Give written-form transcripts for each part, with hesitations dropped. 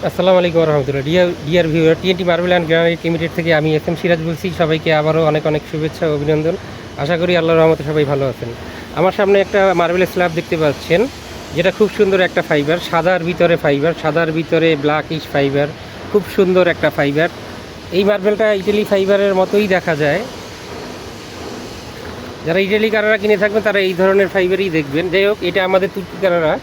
আসসালামু আলাইকুম রহমতুল্লাহ। Dear viewer, TNT marble and granite limited থেকে আমি এস এম সিরাজ বলছি। সবাইকে আবারও অনেক অনেক শুভেচ্ছা ও অভিনন্দন। আশা করি আল্লাহর রহমতে সবাই ভালো আছেন। আমার সামনে একটা মার্বেলের স্ল্যাব দেখতে পাচ্ছেন, যেটা খুব সুন্দর একটা ফাইবার, সাদার ভিতরে ফাইবার, সাদার ভিতরে ব্ল্যাক ইশ ফাইবার, খুব সুন্দর একটা ফাইবার। এই মার্বেলটা ইটালি ফাইবারের মতোই দেখা যায়। যারা ইটালি কারারা কিনে থাকবেন তারা এই ধরনের ফাইবারই দেখবেন। যাই হোক, এটা আমাদের তুর্কি কারারা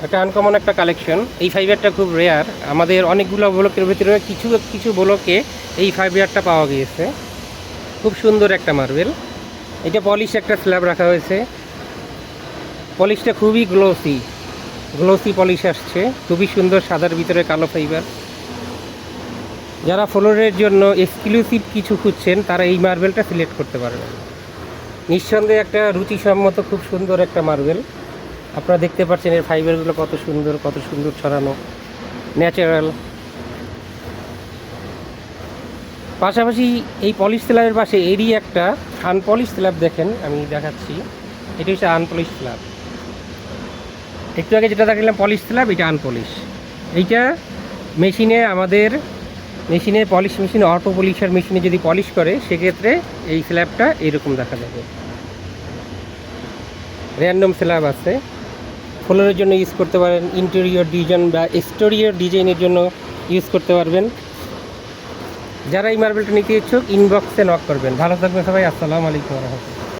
একটা আনকমন একটা কালেকশন। এই ফাইবারটা খুব রেয়ার, আমাদের অনেকগুলো ব্লকের ভিতরে কিছু কিছু ব্লকে এই ফাইবারটা পাওয়া গিয়েছে। খুব সুন্দর একটা মার্বেল। এটা পলিশ একটা স্ল্যাব রাখা হয়েছে। পলিশটা খুবই গ্লোসি পলিশ আসছে, খুবই সুন্দর, সাদার ভিতরে কালো ফাইবার। যারা ফ্লোরের জন্য এক্সক্লুসিভ কিছু খুঁজছেন তারা এই মার্বেলটা সিলেক্ট করতে পারবেন। নিঃসন্দেহে একটা রুচিসম্মত খুব সুন্দর একটা মার্বেল। আপনারা দেখতে পাচ্ছেন এর ফাইবারগুলো কত সুন্দর ছড়ানো, ন্যাচারাল। পাশাপাশি এই পলিশ স্ল্যাবের পাশে এরই একটা আনপলিশ স্ল্যাব দেখেন, আমি দেখাচ্ছি। এটা হচ্ছে আনপলিশ স্ল্যাব। একটু আগে যেটা দেখলাম পলিশ স্ল্যাব, এটা আনপলিশ। এইটা মেশিনে, আমাদের মেশিনে পলিশ মেশিনে, অটো পলিশার মেশিনে যদি পলিশ করে সেক্ষেত্রে এই স্ল্যাবটা এইরকম দেখা যাবে। র্যান্ডম স্ল্যাব আছে, ফ্লোরের জন্য ইউজ করতে পারেন, ইন্টেরিয়র ডিজাইন বা এক্সটেরিয়র ডিজাইনের জন্য ইউজ করতে পারবেন। যারা এই মার্বেলটা নিতে ইচ্ছুক ইনবক্সে নক করবেন। ভালো থাকবেন সবাই। আসসালামু আলাইকুম ওয়া রাহমাতুল্লাহ।